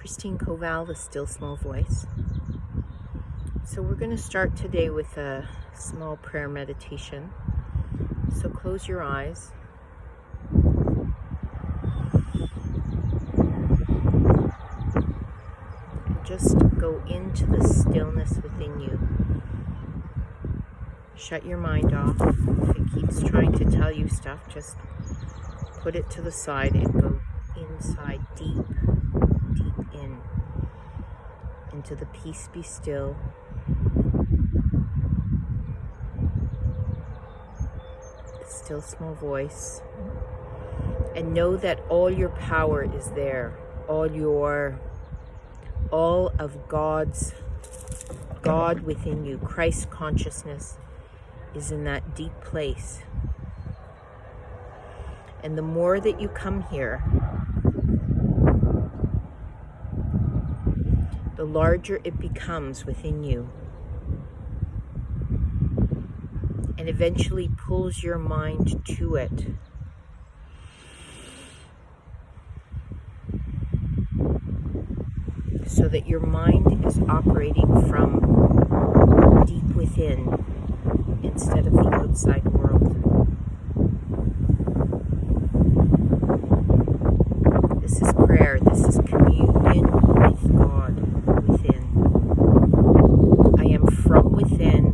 Kowal, the Still Small Voice. So we're going to start today with a small prayer meditation. So close your eyes. And just go into the stillness within you. Shut your mind off. If it keeps trying to tell you stuff, just put it to the side and go inside deep into the peace, be still. The still small voice. And know that all your power is there. All of God within you, Christ consciousness is in that deep place. And the more that you come here, the larger it becomes within you, and eventually pulls your mind to it. So that your mind is operating from deep within instead of the outside world. This is prayer. This is communion with God within. I am from within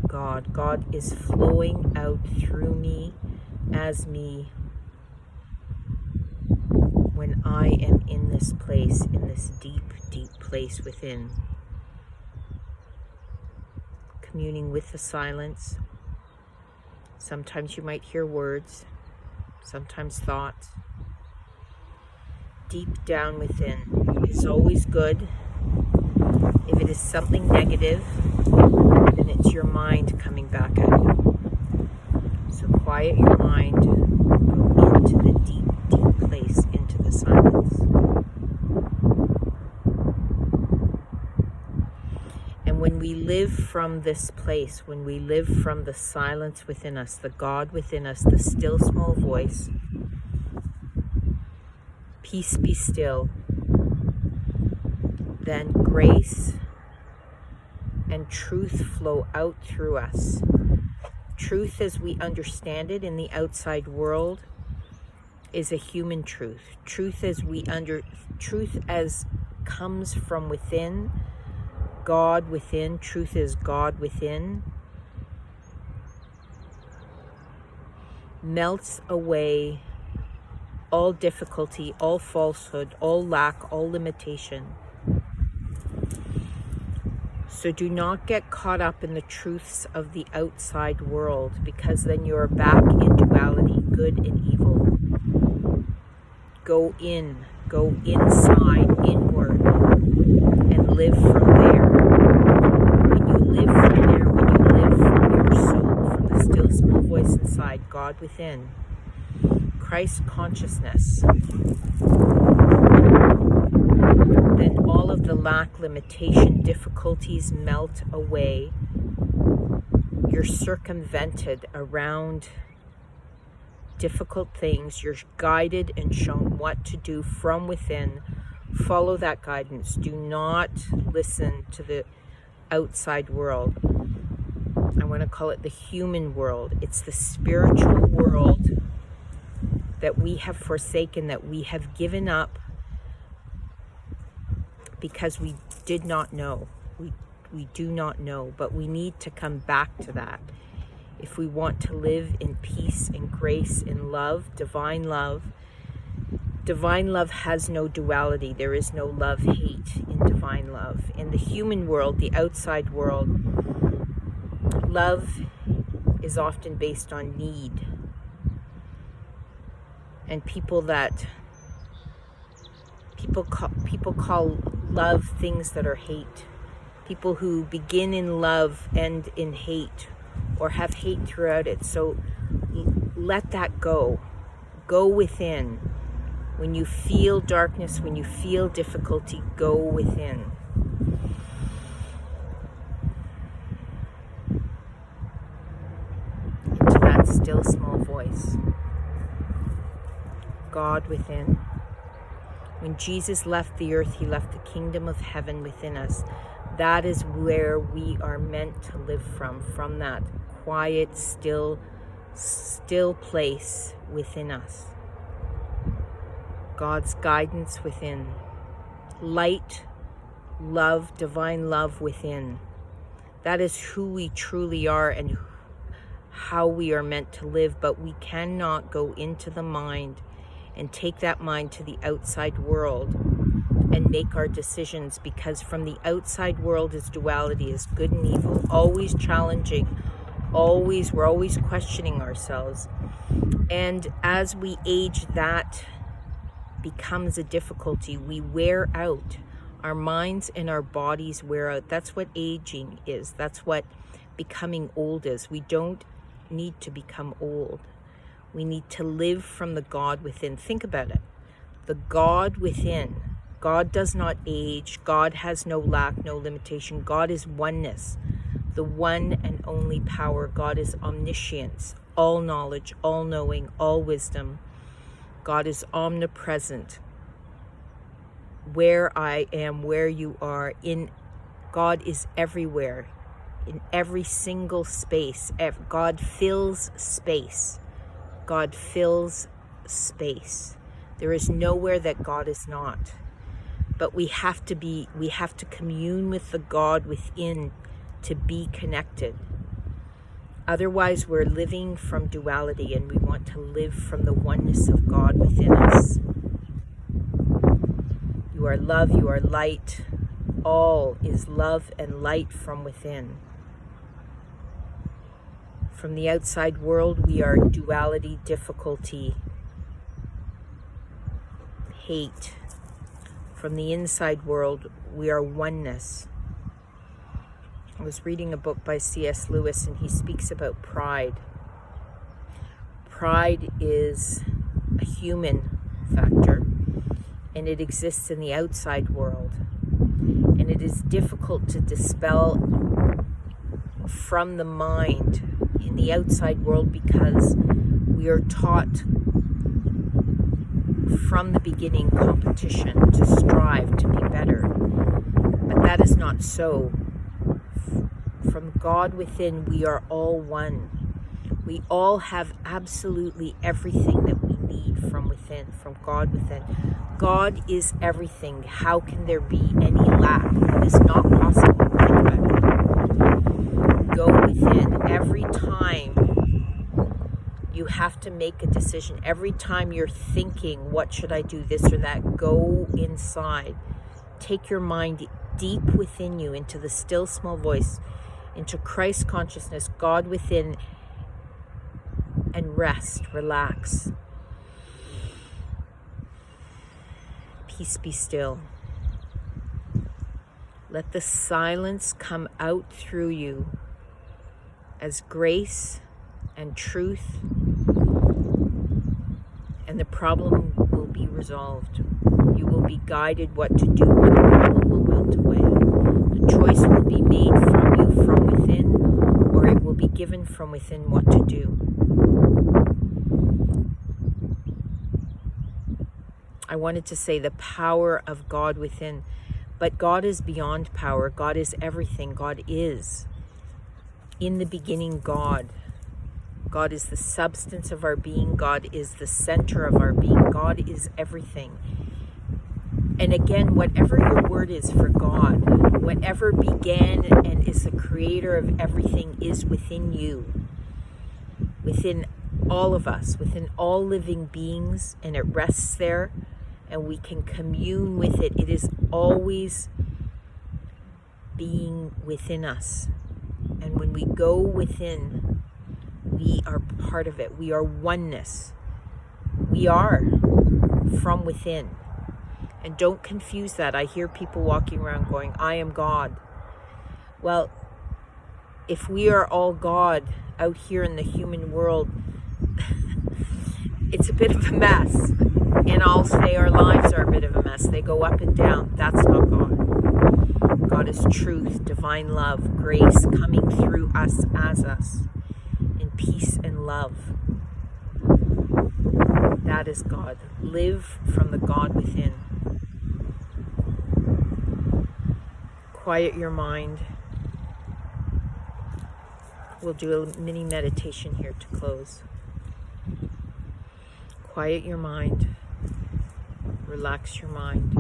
God. God is flowing out through me, as me, when I am in this place, in this deep, deep place within. Communing with the silence. Sometimes you might hear words, sometimes thoughts. Deep down within is always good. If it is something negative, then it's your mind coming back at you. So quiet your mind, go into the deep, deep place, into the silence. And when we live from this place, when we live from the silence within us, the God within us, the still small voice, peace be still, then grace and truth flow out through us. Truth as we understand it in the outside world is a human truth. Truth as comes from within, God within, truth is God within, melts away all difficulty, all falsehood, all lack, all limitation. So do not get caught up in the truths of the outside world, because then you're back in duality, good and evil. Go inside, inward, and live from there. When you live from there, when you live from your soul, from the still small voice inside, God within, Christ consciousness, then all of the lack, limitation, difficulties melt away. You're circumvented around difficult things. You're guided and shown what to do from within. Follow that guidance. Do not listen to the outside world. I want to call it the human world. It's the spiritual world that we have forsaken, that we have given up because we did not know. We do not know, but we need to come back to that. If we want to live in peace and grace and love, divine love has no duality. There is no love, hate in divine love. In the human world, the outside world, love is often based on need. And people call love things that are hate. People who begin in love end in hate, or have hate throughout it. So let that go. Go within. When you feel darkness, when you feel difficulty, go within. Into that still small voice. God within. When Jesus left the earth, he left the kingdom of heaven within us. That is where we are meant to live from that quiet, still place within us. God's guidance within. Light, love, divine love within. That is who we truly are and how we are meant to live, but we cannot go into the mind and take that mind to the outside world and make our decisions, because from the outside world is duality, is good and evil, always challenging, we're always questioning ourselves. And as we age, that becomes a difficulty. We wear out. Our minds and our bodies wear out. That's what aging is. That's what becoming old is. We don't need to become old. We need to live from the God within. Think about it. The God within. God does not age. God has no lack, no limitation. God is oneness, the one and only power. God is omniscience, all knowledge, all knowing, all wisdom. God is omnipresent. Where I am, where you are, God is everywhere, in every single space. God fills space. God fills space. There is nowhere that God is not. But we have to commune with the God within to be connected. Otherwise, we're living from duality, and we want to live from the oneness of God within us. You are love, you are light. All is love and light from within. From the outside world, we are duality, difficulty, hate. From the inside world, we are oneness. I was reading a book by C.S. Lewis, and he speaks about pride. Pride is a human factor, and it exists in the outside world. And it is difficult to dispel from the mind in the outside world, because we are taught from the beginning competition, to strive to be better. But that is not so. From God within, we are all one. We all have absolutely everything that we need from within, from God within. God is everything. How can there be any lack? It is not possible. Think about it. Go within. Every time you have to make a decision, every time you're thinking, what should I do, this or that, go inside. Take your mind deep within you, into the still small voice, into Christ consciousness, God within, and rest, relax. Peace, be still. Let the silence come out through you as grace and truth, and the problem will be resolved. You will be guided what to do, and the problem will melt away. The choice will be made from you, from within, or it will be given from within what to do. I wanted to say the power of God within, but God is beyond power. God is everything. God is. In the beginning, God. God is the substance of our being. God is the center of our being. God is everything. And again, whatever your word is for God, whatever began and is the creator of everything, is within you, within all of us, within all living beings, and it rests there, and we can commune with it. It is always being within us. And when we go within, we are part of it. We are oneness. We are from within. And don't confuse that. I hear people walking around going, I am God. Well, if we are all God out here in the human world, it's a bit of a mess. And I'll say our lives are a bit of a mess. They go up and down. That's not God. God is truth, divine love, grace coming through us as us, in peace and love. That is God. Live from the God within. Quiet your mind. We'll do a mini meditation here to close. Quiet your mind. Relax your mind.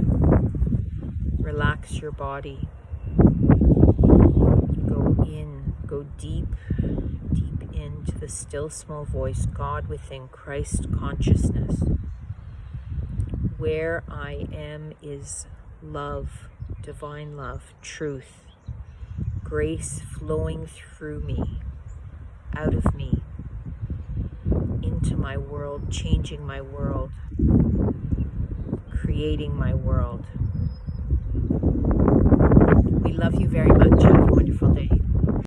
Relax your body. Go in, go deep, deep into the still small voice, God within, Christ consciousness. Where I am is love, divine love, truth, grace flowing through me, out of me, into my world, changing my world, creating my world. We love you very much. Have a wonderful day.